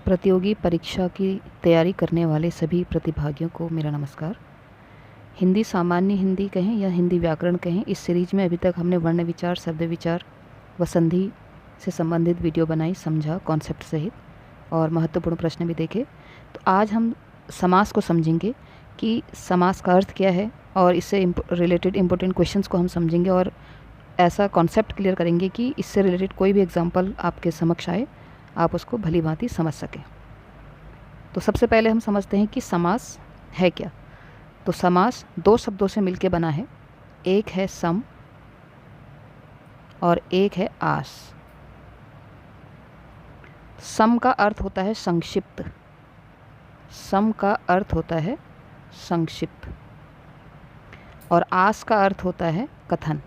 प्रतियोगी परीक्षा की तैयारी करने वाले सभी प्रतिभागियों को मेरा नमस्कार। हिंदी सामान्य हिंदी कहें या हिंदी व्याकरण कहें, इस सीरीज़ में अभी तक हमने वर्ण विचार, शब्द विचार व संधि से संबंधित वीडियो बनाई, समझा कॉन्सेप्ट सहित, और महत्वपूर्ण प्रश्न भी देखे। तो आज हम समास को समझेंगे कि समास का अर्थ क्या है, और इससे रिलेटेड इम्पोर्टेंट क्वेश्चंस को हम समझेंगे और ऐसा कॉन्सेप्ट क्लियर करेंगे कि इससे रिलेटेड कोई भी एग्जाम्पल आपके समक्ष आए, आप उसको भली भांति समझ सकें। तो सबसे पहले हम समझते हैं कि समास है क्या। तो समास दो शब्दों से मिलकर बना है, एक है सम और एक है आस। सम का अर्थ होता है संक्षिप्त, सम का अर्थ होता है संक्षिप्त, और आस का अर्थ होता है कथन।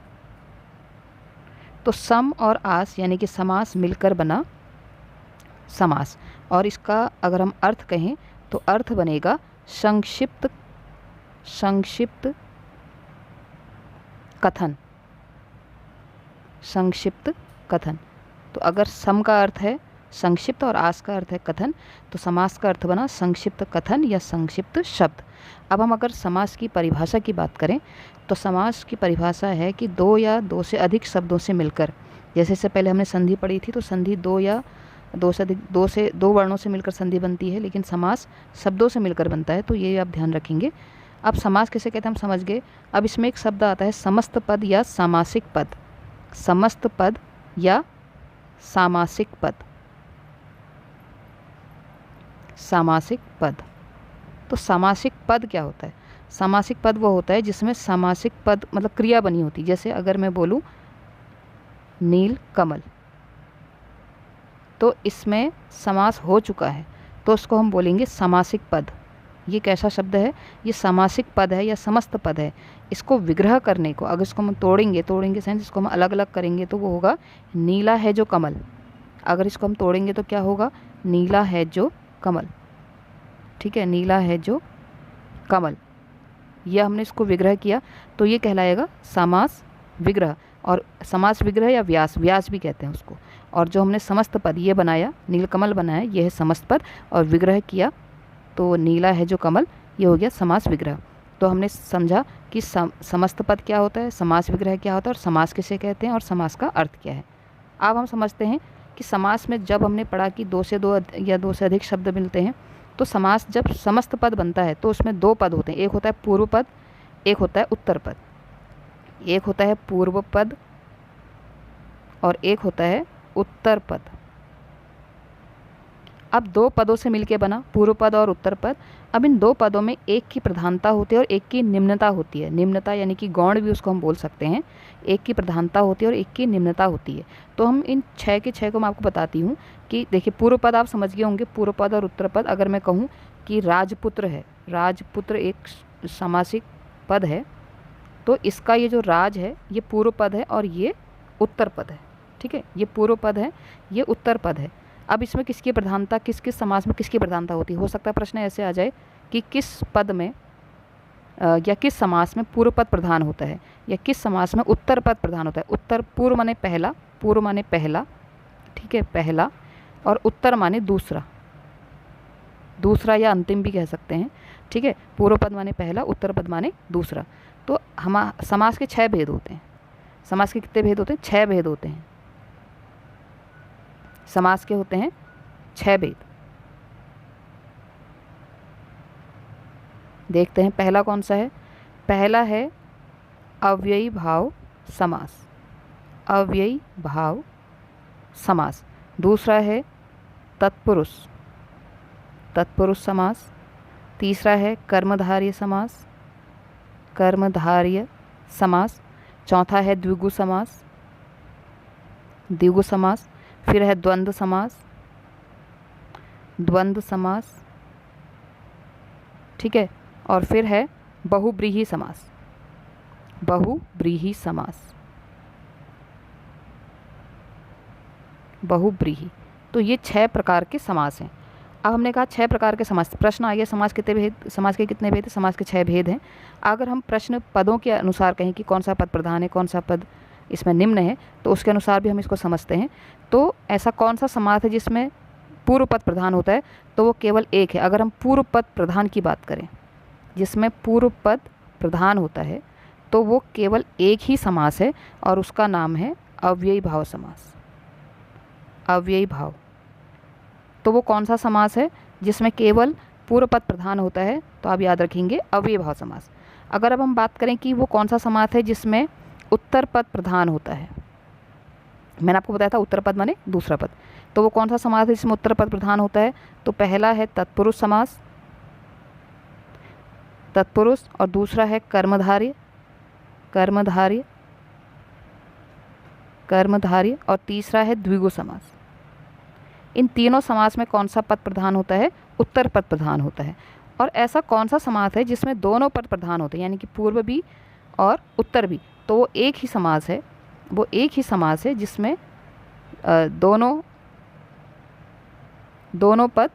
तो सम और आस यानी कि समास मिलकर बना समास, और इसका अगर हम अर्थ कहें तो अर्थ बनेगा संक्षिप्त, संक्षिप्त कथन, संक्षिप्त कथन। तो अगर सम का अर्थ है संक्षिप्त और आस का अर्थ है कथन, तो समास का अर्थ बना संक्षिप्त कथन या संक्षिप्त शब्द। अब हम अगर समास की परिभाषा की बात करें तो समास की परिभाषा है कि दो या दो से अधिक शब्दों से मिलकर, जैसे इससे पहले हमने संधि पढ़ी थी, तो संधि दो या दो से अधिक, दो वर्णों से मिलकर संधि बनती है, लेकिन समास शब्दों से मिलकर बनता है, तो ये आप ध्यान रखेंगे। अब समास किसे कहते हैं हम समझ गए। अब इसमें एक शब्द आता है समस्त पद या सामासिक पद, समस्त पद या सामासिक पद, सामासिक पद। तो सामासिक पद क्या होता है? सामासिक पद वो होता है जिसमें सामासिक पद मतलब क्रिया बनी होती है। जैसे अगर मैं बोलूँ नील कमल, तो इसमें समास हो चुका है, तो उसको हम बोलेंगे समासिक पद। ये कैसा शब्द है? ये समासिक पद है या समस्त पद है। इसको विग्रह करने को, अगर इसको हम तोड़ेंगे सेंस इसको हम अलग अलग करेंगे, तो वो होगा नीला है जो कमल। अगर इसको हम तोड़ेंगे तो क्या होगा? नीला है जो कमल। ठीक है, नीला है जो कमल, यह हमने इसको विग्रह किया, तो ये कहलाएगा समास विग्रह। और समास विग्रह या व्यास, व्यास भी कहते हैं उसको। और जो हमने समस्त पद ये बनाया, नीलकमल बनाया, ये है समस्त पद, और विग्रह किया तो नीला है जो कमल, ये हो गया समास विग्रह। तो हमने समझा कि समस्त पद क्या होता है, समास विग्रह क्या होता है, और समास किसे कहते हैं, और समास का अर्थ क्या है। अब हम समझते हैं कि समास में जब हमने पढ़ा कि दो से दो या दो से अधिक शब्द मिलते हैं, तो समास जब समस्त पद बनता है तो उसमें दो पद होते हैं, एक होता है पूर्व पद, एक होता है उत्तर पद। एक होता है पूर्व पद और एक होता है उत्तर पद। अब दो पदों से मिलके बना पूर्व पद और उत्तर पद। अब इन दो पदों में एक की प्रधानता होती है और एक की निम्नता होती है। निम्नता यानी कि गौण भी उसको हम बोल सकते हैं। एक की प्रधानता होती है और एक की निम्नता होती है। तो हम इन छः के छः को मैं आपको बताती हूँ कि देखिए, पूर्व पद आप समझ गए होंगे, पूर्व पद और उत्तर पद। अगर मैं कहूँ कि राजपुत्र है, राजपुत्र एक सामासिक पद है, तो इसका ये जो राज है ये पूर्व पद है और ये उत्तर पद है। ठीक है, ये पूर्व पद है, ये उत्तर पद है। अब इसमें किसकी प्रधानता, किस किस समास में किसकी प्रधानता होती है? हो सकता है प्रश्न ऐसे आ जाए कि किस पद में या किस समास में पूर्व पद प्रधान होता है, या किस समास में उत्तर पद प्रधान होता है। उत्तर, पूर्व माने पहला, पूर्व माने पहला, ठीक है, पहला, और उत्तर माने दूसरा, दूसरा या अंतिम भी कह सकते हैं। ठीक है, पूर्व पद माने पहला, उत्तर पद माने दूसरा। तो हम समास के 6 भेद होते हैं। समास के कितने भेद होते हैं? 6 भेद होते हैं। समास के होते हैं 6 भेद। देखते हैं पहला कौन सा है। पहला है अव्ययी भाव समास, अव्ययी भाव समास। दूसरा है तत्पुरुष, तत्पुरुष समास। तीसरा है कर्मधारय समास, कर्मधारय समास। चौथा है द्विगु समास, द्विगु समास। फिर है द्वंद्व समास, द्वंद्व समास। ठीक है, और फिर है बहुब्रीहि समास, बहुब्रीहि समास, बहुब्रीहि। तो ये 6 प्रकार के समास हैं। अब हमने कहा 6 प्रकार के समास। प्रश्न आ गया समास कितने भेद, समास के कितने भेद? समास के 6 भेद हैं। अगर हम प्रश्न पदों के अनुसार कहें कि कौन सा पद प्रधान है, कौन सा पद इसमें निम्न है, तो उसके अनुसार भी हम इसको समझते हैं। तो ऐसा कौन सा समास है जिसमें पूर्व पद प्रधान होता है तो वो केवल एक है। अगर हम पूर्व पद प्रधान की बात करें, जिसमें पूर्व पद प्रधान होता है, तो वो केवल एक ही समास है और उसका नाम है अव्ययी भाव समास। अव्ययी भाव, तो वो कौन सा समास है जिसमें केवल पूर्व पद प्रधान होता है? तो आप याद रखेंगे अव्ययी भाव समास। अगर अब हम बात करें कि वो कौन सा समास है जिसमें उत्तर पद प्रधान होता है, मैंने आपको बताया था उत्तर पद माने दूसरा पद, तो वो कौन सा समास है जिसमें उत्तर पद प्रधान होता है? तो पहला है तत्पुरुष समास, तत्पुरुष, और दूसरा है कर्मधारय, कर्मधारय, कर्मधारय, और तीसरा है द्विगु समास। इन तीनों समास में कौन सा पद प्रधान होता है? उत्तर पद प्रधान होता है। और ऐसा कौन सा समास है जिसमें दोनों पद प्रधान होते हैं, यानी कि पूर्व भी और उत्तर भी? तो वो एक ही समास है, वो एक ही समास है जिसमें दोनों पद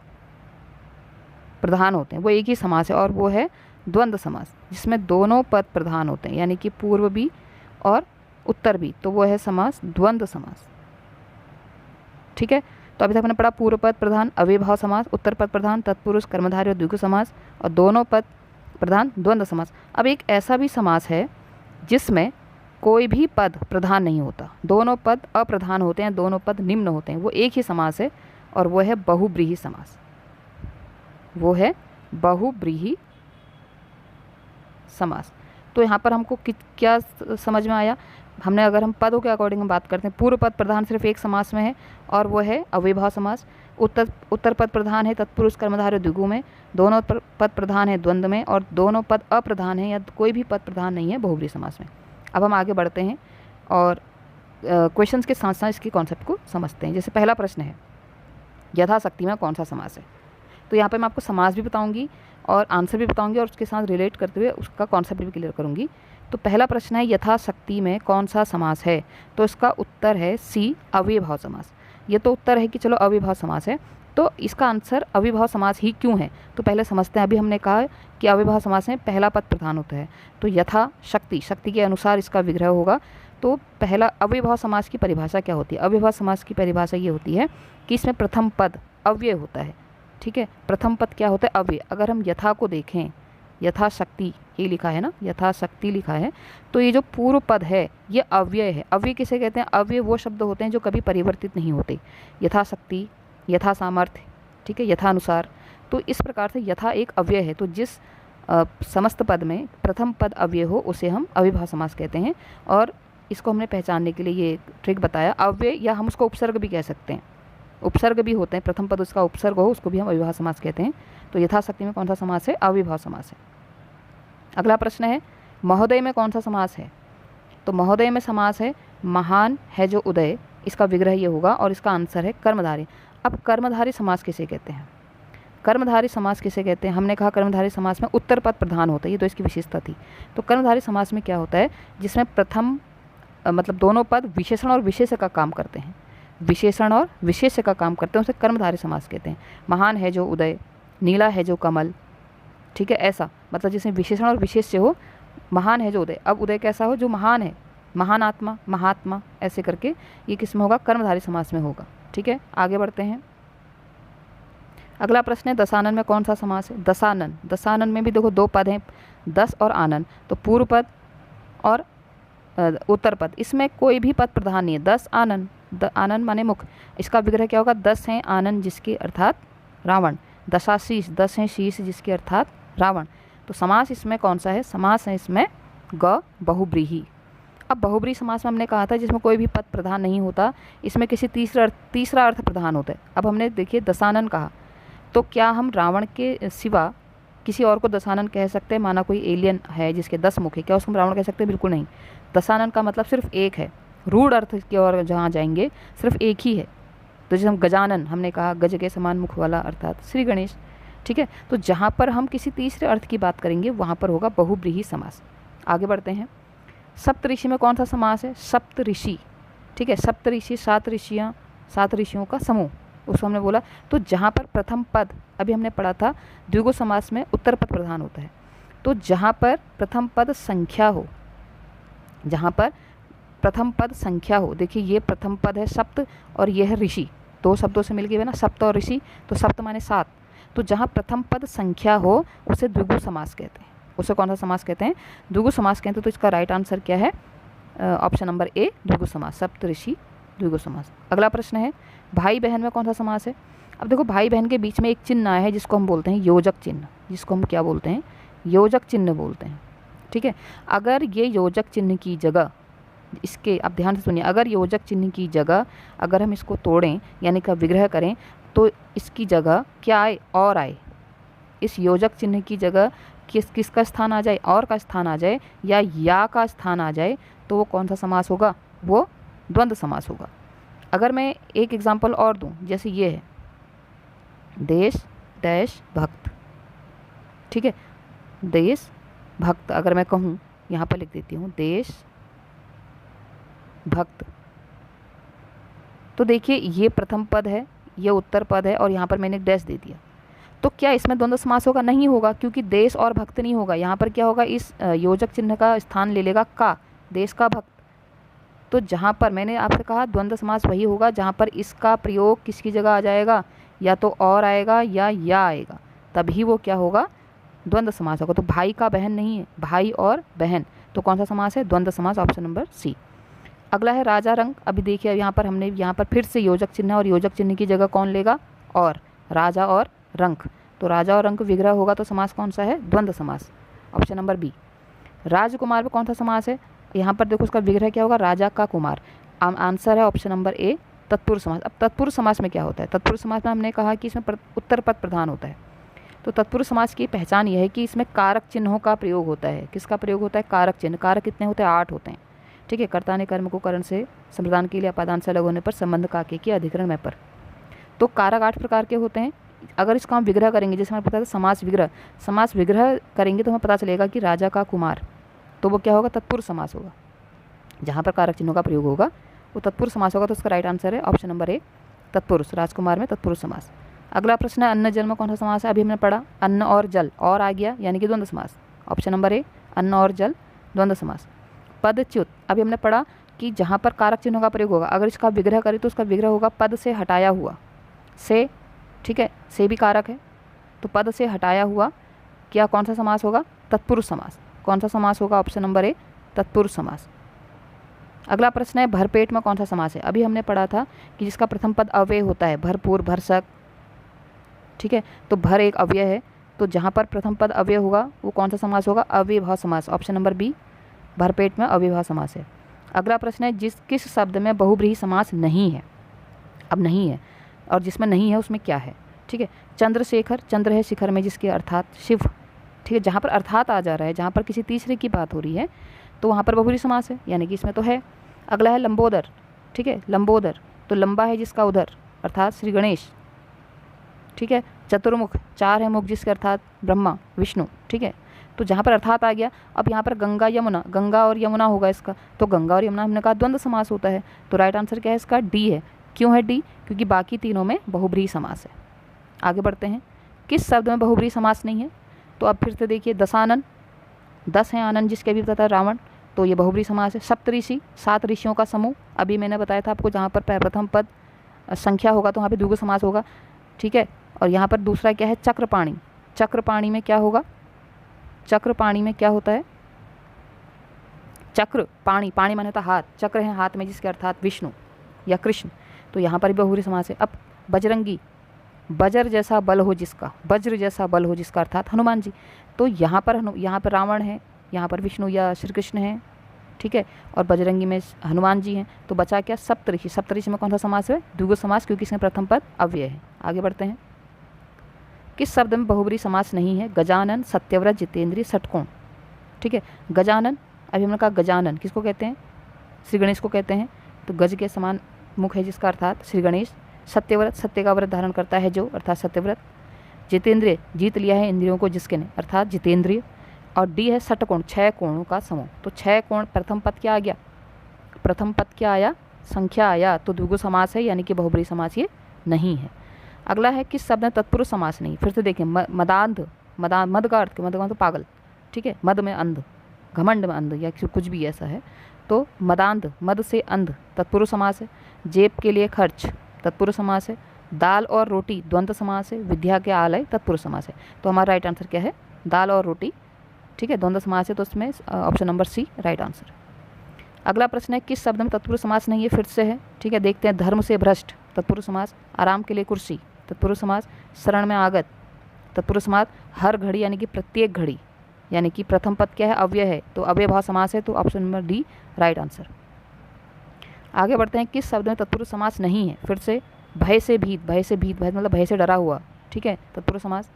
प्रधान होते हैं। वो एक ही समास है और वो है द्वंद्व समास, जिसमें दोनों पद प्रधान होते हैं, यानी कि पूर्व भी और उत्तर भी। तो वो है समास द्वंद्व समास। ठीक है, तो अभी तक हमने पढ़ा पूर्व पद प्रधान अव्ययी भाव समास, उत्तर पद प्रधान तत्पुरुष कर्मधारय और द्विगु समास, और दोनों पद प्रधान द्वंद्व समास। अब एक ऐसा भी समास है जिसमें कोई भी पद प्रधान नहीं होता, दोनों पद अप्रधान होते हैं, दोनों पद निम्न होते हैं। वो एक ही समास है और वो है बहुब्रीहि समास। वो है बहुब्रीहि समास। तो यहाँ पर हमको क्या समझ में आया? हमने अगर हम पदों के अकॉर्डिंग बात करते हैं, पूर्व पद प्रधान सिर्फ एक समास में है और वो है अव्ययी भाव समास। उत्तर पद प्रधान है तत्पुरुष कर्मधारय द्विगु में, दोनों पद प्रधान है द्वंद्व में, और दोनों पद अप्रधान है या कोई भी पद प्रधान नहीं है बहुब्रीहि समास में। अब हम आगे बढ़ते हैं और क्वेश्चंस के साथ साथ इसके कॉन्सेप्ट को समझते हैं। जैसे पहला प्रश्न है, यथाशक्ति में कौन सा समास है? तो यहाँ पे मैं आपको समास भी बताऊंगी और आंसर भी बताऊंगी और उसके साथ रिलेट करते हुए उसका कॉन्सेप्ट भी क्लियर करूंगी। तो पहला प्रश्न है, यथाशक्ति में कौन सा समास है? तो इसका उत्तर है सी, अव्ययी भाव समास। ये तो उत्तर है कि चलो अव्ययी भाव समास है, तो इसका आंसर अव्ययी भाव समास ही क्यों है? तो पहले समझते हैं। अभी हमने कहा कि अव्ययी भाव समास में पहला पद प्रधान होता है, तो यथाशक्ति, शक्ति के अनुसार इसका विग्रह होगा। तो पहला अव्ययी भाव समास की परिभाषा क्या होती है? अव्ययी भाव समास की परिभाषा ये होती है कि इसमें प्रथम पद अव्यय होता है। ठीक है, प्रथम पद क्या होता है? अव्यय। अगर हम यथा को देखें, यथाशक्ति ये लिखा है ना, यथाशक्ति लिखा है, तो ये जो पूर्व पद है ये अव्यय है। अव्यय किसे कहते हैं? अव्यय वो शब्द होते हैं जो कभी परिवर्तित नहीं होते। यथाशक्ति, यथा सामर्थ्य, ठीक है, यथानुसार। तो इस प्रकार से यथा एक अव्यय है, तो जिस समस्त पद में प्रथम पद अव्यय हो उसे हम अव्ययी भाव समास कहते हैं। और इसको हमने पहचानने के लिए ये ट्रिक बताया। अव्यय, या हम उसको उपसर्ग भी कह सकते हैं, उपसर्ग भी होते हैं, प्रथम पद उसका उपसर्ग हो उसको भी हम अव्ययी भाव समास कहते हैं। तो यथाशक्ति में कौन सा समास है? अव्ययी भाव समास है। अगला प्रश्न है, महोदय में कौन सा समास है? तो महोदय में समास है महान है जो उदय, इसका विग्रह ये होगा और इसका आंसर है कर्मधारय। अब कर्मधारय समास किसे कहते हैं? कर्मधारय समास किसे कहते हैं? हमने कहा कर्मधारय समास में उत्तर पद प्रधान होता है, ये तो इसकी विशेषता थी। तो कर्मधारय समास में क्या होता है? जिसमें प्रथम मतलब दोनों पद विशेषण और विशेष्य का काम करते हैं, विशेषण और विशेष्य का काम करते हैं, उसे कर्मधारय समास कहते हैं। महान है जो उदय, नीला है जो कमल, ठीक है, ऐसा मतलब जिसमें विशेषण और विशेष्य हो। महान है जो उदय, अब उदय कैसा हो? जो महान है, महान आत्मा, महात्मा, ऐसे करके ये किस में होगा? कर्मधारय समास में होगा। ठीक है, आगे बढ़ते हैं। अगला प्रश्न है, दशानन में कौन सा समास है? दशानन, दशानन में भी देखो दो पद हैं, दस और आनन, तो पूर्व पद और उत्तर पद, इसमें कोई भी पद प्रधान नहीं है। दस आनन, आनन माने मुख, इसका विग्रह क्या होगा? दस हैं आनन जिसके अर्थात रावण, दशाशीष, दस हैं शीश जिसके अर्थात रावण। तो समास इसमें कौन सा है? समास है इसमें ग बहुब्रीहि। अब बहुब्रीहि समास में हमने कहा था जिसमें कोई भी पद प्रधान नहीं होता, इसमें किसी तीसरा अर्थ प्रधान होता है। अब हमने देखिए दशानन कहा, तो क्या हम रावण के सिवा किसी और को दशानन कह सकते हैं? माना कोई एलियन है जिसके 10 मुख है, क्या उसको हम रावण कह सकते हैं? बिल्कुल नहीं। दशानन का मतलब सिर्फ एक है, रूढ़ अर्थ की ओर जहाँ जाएंगे सिर्फ एक ही है। तो जैसे हम गजानन, हमने कहा गज के समान मुख वाला अर्थात श्री गणेश। ठीक है, तो जहाँ पर हम किसी तीसरे अर्थ की बात करेंगे वहाँ पर होगा बहुब्रीहि समास। आगे बढ़ते हैं। सप्तऋषि में कौन सा समास है? सप्तऋषि, ठीक है, सप्तऋषि, 7 ऋषियाँ, 7 ऋषियों का समूह, उसको हमने बोला। तो जहाँ पर प्रथम पद, अभी हमने पढ़ा था द्विगु समास में उत्तर पद प्रधान होता है, तो जहाँ पर प्रथम पद संख्या हो, जहाँ पर प्रथम पद संख्या हो, देखिए ये प्रथम पद है सप्त और यह है ऋषि, दो शब्दों से मिलके बना सप्त और ऋषि, तो सप्त माने 7। तो जहाँ प्रथम पद संख्या हो उसे द्विगु समास कहते हैं। उसे कौन सा समास कहते हैं? द्विगु समास कहते हैं। तो इसका राइट आंसर क्या है? ऑप्शन नंबर ए, द्विगु समास, सप्त ऋषि द्विगु समास। अगला प्रश्न है भाई बहन में कौन सा समास है? अब देखो भाई बहन के बीच में एक चिन्ह आया है जिसको हम बोलते हैं योजक चिन्ह, जिसको हम क्या बोलते हैं? योजक चिन्ह बोलते हैं। ठीक है, अगर ये योजक चिन्ह की जगह, इसके आप ध्यान से सुनिए, अगर योजक चिन्ह की जगह अगर हम इसको तोड़ें यानी कि विग्रह करें तो इसकी जगह क्या आए? और आए। इस योजक चिन्ह की जगह किसका स्थान आ जाए? और का स्थान आ जाए या का स्थान आ जाए तो वो कौन सा समास होगा? वो द्वंद्व समास होगा। अगर मैं एक एग्जांपल और दूं, जैसे ये है देश डैश भक्त, ठीक है, देश भक्त, अगर मैं कहूँ यहाँ पर लिख देती हूँ देश भक्त, तो देखिए ये प्रथम पद है, ये उत्तर पद है और यहाँ पर मैंने डैश दे दिया। तो क्या इसमें द्वंद्व समास होगा? नहीं होगा, क्योंकि देश और भक्त नहीं होगा। यहाँ पर क्या होगा? इस योजक चिन्ह का स्थान ले लेगा का, देश का भक्त। तो जहाँ पर मैंने आपसे कहा द्वंद्व समास वही होगा जहाँ पर इसका प्रयोग किसकी जगह आ जाएगा? या तो और आएगा या आएगा, तभी वो क्या होगा? द्वंद्व समास होगा। तो भाई का बहन नहीं है, भाई और बहन, तो कौन सा समास है? द्वंद्व समास, ऑप्शन नंबर सी। अगला है राजा रंग। अभी देखिए यहाँ पर हमने यहाँ पर फिर से योजक चिन्ह और योजक चिन्ह की जगह कौन लेगा? और, राजा और रंक। तो राजा और रंक विग्रह होगा तो समास कौन सा है? द्वंद्व समास, ऑप्शन नंबर बी। राजकुमार में कौन सा समास है? यहाँ पर देखो उसका विग्रह क्या होगा? राजा का कुमार। आंसर है ऑप्शन नंबर ए, तत्पुरुष समास। अब तत्पुरुष समास में क्या होता है? तत्पुरुष समास में हमने कहा कि इसमें उत्तर पद प्रधान होता है। तो तत्पुरुष समास की पहचान यह है कि इसमें कारक चिन्हों का प्रयोग होता है। किसका प्रयोग होता है? कारक चिन्ह। कारक कितने होते हैं? 8 होते हैं। ठीक है, कर्ता ने कर्म को करण से संप्रदान के लिए अपादान से अलग होने पर संबंध काके की अधिकरण में पर। तो कारक 8 प्रकार के होते हैं। अगर इसका हम विग्रह करेंगे, जैसे हमें पता है समास विग्रह करेंगे तो हमें पता चलेगा कि राजा का कुमार, तो वो क्या होगा? तत्पुरुष समास होगा। जहाँ पर कारक चिन्हों का प्रयोग होगा वो तत्पुरुष समास होगा। तो उसका राइट आंसर है ऑप्शन नंबर ए, तत्पुरुष। राजकुमार में तत्पुरुष समास। अगला प्रश्न है अन्न जल में कौन सा समास है? अभी हमने पढ़ा अन्न और जल, और आ गया यानी कि द्वंद्व समास, ऑप्शन नंबर ए, अन्न और जल द्वंद्व समास। पदच्युत, अभी हमने पढ़ा कि जहाँ पर कारक चिन्हों का प्रयोग होगा, अगर इसका विग्रह करें तो उसका विग्रह होगा पद से हटाया हुआ से। ठीक है, से भी कारक है, तो पद से हटाया हुआ क्या कौन सा समास होगा? तत्पुरुष समास। कौन सा समास होगा? ऑप्शन नंबर ए, तत्पुरुष समास। अगला प्रश्न है भरपेट में कौन सा समास है? अभी हमने पढ़ा था कि जिसका प्रथम पद अव्यय होता है, भरपूर, भरसक। ठीक है, तो भर एक अव्यय है, तो जहाँ पर प्रथम पद अव्यय होगा वो कौन सा समास होगा? अव्ययभाव समास, ऑप्शन नंबर बी, भरपेट में अव्ययभाव समास है। अगला प्रश्न है किस शब्द में बहुब्रीहि समास नहीं है? अब नहीं है, और जिसमें नहीं है उसमें क्या है? ठीक है, चंद्रशेखर, चंद्र है शिखर में जिसके अर्थात शिव। ठीक है, जहाँ पर अर्थात आ जा रहा है, जहाँ पर किसी तीसरे की बात हो रही है तो वहाँ पर बहुब्रीहि समास है, यानी कि इसमें तो है। अगला है लंबोदर। ठीक है, लंबोदर, तो लंबा है जिसका उधर अर्थात श्री गणेश। ठीक है, चतुर्मुख, 4 है मुख जिसके अर्थात ब्रह्मा विष्णु। ठीक है, तो जहाँ पर अर्थात आ गया। अब यहाँ पर गंगा यमुना, गंगा और यमुना होगा इसका, तो गंगा और यमुना हमने कहा द्वंद्व समास होता है। तो राइट आंसर क्या है इसका? डी है। क्यों है डी? क्योंकि बाकी तीनों में बहुब्रीहि समास है। आगे बढ़ते हैं, किस शब्द में बहुब्रीहि समास नहीं है? तो अब फिर से देखिए दशानन, 10 हैं आनंद जिसके भी पता रावण, तो ये बहुब्रीहि समास है। सप्तऋषि, 7 ऋषियों का समूह, अभी मैंने बताया था आपको जहाँ पर प्रथम पद संख्या होगा तो वहाँ पर द्विगु समास होगा। ठीक है, और यहाँ पर दूसरा क्या है? चक्रपाणी। चक्रपाणी में क्या होगा? चक्रपाणी में क्या होता है? चक्र पाणी, पाणी माने होता हाथ, चक्र है हाथ में जिसके अर्थात विष्णु या कृष्ण, तो यहाँ पर भी बहुब्रीहि समास है। अब बजरंगी, वज्र जैसा बल हो जिसका, वज्र जैसा बल हो जिसका अर्थात हनुमान जी, तो यहाँ पर रावण है, यहाँ पर विष्णु या श्री कृष्ण है। ठीक है, और बजरंगी में हनुमान जी हैं, तो बचा क्या? सप्तऋषि। सप्तऋषि में कौन सा समास है? द्विगु समास, क्योंकि इसमें प्रथम पद अव्यय है। आगे बढ़ते हैं, किस शब्द में बहुब्रीहि समास नहीं है? गजानन, सत्यव्रत, जितेंद्रिय, षटकोण। ठीक है, गजानन, अभी हमने कहा गजानन किसको कहते हैं? श्री गणेश को कहते हैं, तो गज के समान मुख है जिसका अर्थात श्री गणेश। सत्यव्रत, सत्य का व्रत धारण करता है जो, अर्थात सत्यव्रत। जितेंद्रिय, जीत लिया है इंद्रियों को जिसके ने, अर्थात जितेंद्रिय। और डी है षटकोण, 6 कोणों का समूह। तो 6 कोण, प्रथम पद क्या आ गया? प्रथम पद क्या आया? संख्या आया, तो द्विगु समास है, यानी कि बहुब्रीहि समास ये नहीं है। अगला है किस शब्द में तत्पुरुष समास नहीं? फिर से देखिए मदांध, मद का अर्थ, मद का तो पागल। ठीक है, मद में अंध, घमंड में अंध, या कुछ भी ऐसा है, तो मदांध, मद से अंध, तत्पुरुष समास है। जेब के लिए खर्च, तत्पुरुष समास है। दाल और रोटी द्वंद्व समास है। विद्या के आलय तत्पुरुष समास है। तो हमारा राइट आंसर क्या है? दाल और रोटी, ठीक है, द्वंद्व समास है, तो उसमें option number C right answer. अगला प्रश्न है किस शब्द में तत्पुरुष समास नहीं है? फिर से है, ठीक है, देखते हैं। धर्म से भ्रष्ट तत्पुरुष समास, आराम के लिए कुर्सी तत्पुरुष समास, शरण में आगत तत्पुरुष समास, हर घड़ी यानी कि प्रत्येक घड़ी, यानी कि प्रथम पद क्या है? अव्यय है, तो अव्ययभाव समास है, तो option number D right answer. आगे बढ़ते हैं किस शब्द में तत्पुरुष समास नहीं है? फिर से भय से भीत, भय से भीत, भय मतलब भय से डरा हुआ, ठीक है, तत्पुरुष समास।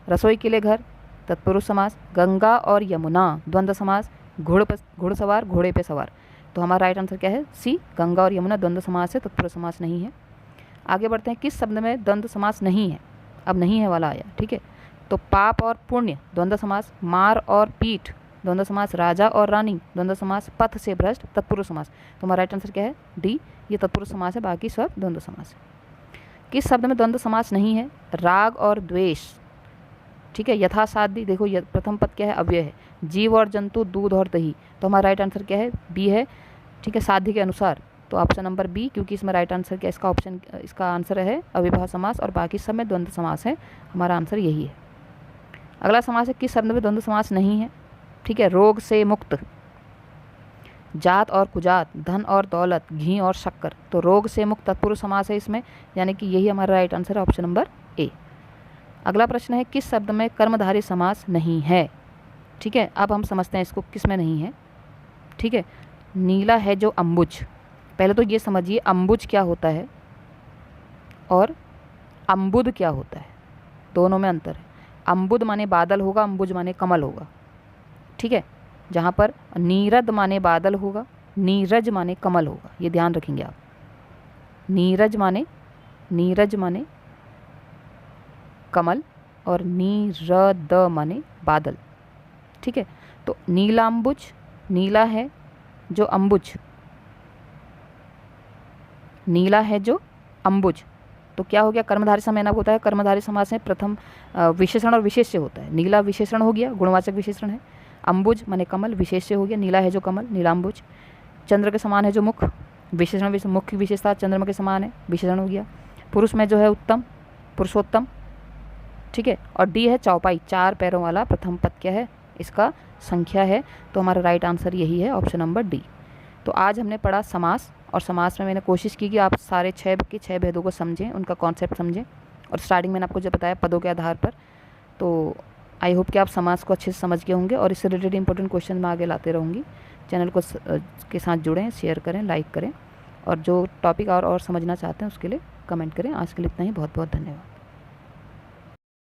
रसोई के लिए घर तत्पुरुष समास। गंगा और यमुना द्वंद्व समास। घुड़सवार घोड़े पे सवार, तो हमारा राइट आंसर क्या है? सी, गंगा और यमुना द्वंद्व समास है, तत्पुरुष समास नहीं है। आगे बढ़ते हैं किस शब्द में द्वंद्व समास नहीं है? अब नहीं है वाला आया, ठीक है, तो पाप और पुण्य द्वंद्व समास। मार और पीठ द्वंद्व समास। राजा और रानी द्वंद्व समास। पथ से भ्रष्ट तत्पुरुष समास, तो हमारा राइट आंसर क्या है? डी, ये तत्पुरुष समास है, बाकी सब द्वंद्व समास है। किस शब्द में द्वंद्व समास नहीं है? राग और द्वेष, ठीक है, यथासाध्य, देखो प्रथम पद क्या है? अव्यय है। जीव और जंतु, दूध और दही, तो हमारा राइट आंसर क्या है? बी है, ठीक है, साध्य के अनुसार, तो ऑप्शन नंबर बी, क्योंकि इसमें राइट आंसर क्या, इसका आंसर है अव्ययभाव समास और बाकी सब में द्वंद्व समास है, हमारा आंसर यही है। अगला समास है किस शब्द में द्वंद्व समास नहीं है? ठीक है, रोग से मुक्त, जात और कुजात, धन और दौलत, घी और शक्कर, तो रोग से मुक्त तत्पुरुष समास है इसमें, यानी कि यही हमारा राइट आंसर है, ऑप्शन नंबर ए। अगला प्रश्न है किस शब्द में कर्मधारय समास नहीं है? ठीक है, अब हम समझते हैं इसको किस में नहीं है। ठीक है, नीला है जो अम्बुज, पहले तो ये समझिए अम्बुज क्या होता है और अम्बुद क्या होता है, दोनों में अंतर है। अम्बुद माने बादल होगा, अम्बुज माने कमल होगा, ठीक है, जहाँ पर नीरद माने बादल होगा, नीरज माने कमल होगा, ये ध्यान रखेंगे आप। नीरज माने कमल और नीरद माने बादल, ठीक है। तो नीलाम्बुज, नीला है जो अम्बुज, नीला है जो अम्बुज, तो क्या हो गया? कर्मधारय समास होता है। कर्मधारय समास में प्रथम विशेषण और विशेष्य होता है। नीला विशेषण हो गया, गुणवाचक विशेषण है। अम्बुज माने कमल, विशेष्य हो गया, नीला है जो कमल, नीलाम्बुज। चंद्र के समान है जो मुख, विशेषण, मुख्य विशेषता चंद्रमा के समान है, विशेषण हो गया। पुरुष में जो है उत्तम, पुरुषोत्तम, ठीक है। और डी है चौपाई, 4 पैरों वाला प्रथम पद क्या है? इसका संख्या है, तो हमारा राइट आंसर यही है, ऑप्शन नंबर डी। तो आज हमने पढ़ा समास, और समास में मैंने कोशिश की कि आप सारे 6 के 6 भेदों को समझें, उनका कॉन्सेप्ट समझें, और स्टार्टिंग मैंने आपको जो बताया पदों के आधार पर। तो आई होप कि आप समास को अच्छे से समझ गए होंगे, और इससे रिलेटेड इंपॉर्टेंट क्वेश्चन मैं आगे लाते रहूँगी। चैनल को के साथ जुड़ें, शेयर करें, लाइक करें, और जो टॉपिक और समझना चाहते हैं उसके लिए कमेंट करें। आज के लिए इतना ही, बहुत बहुत धन्यवाद।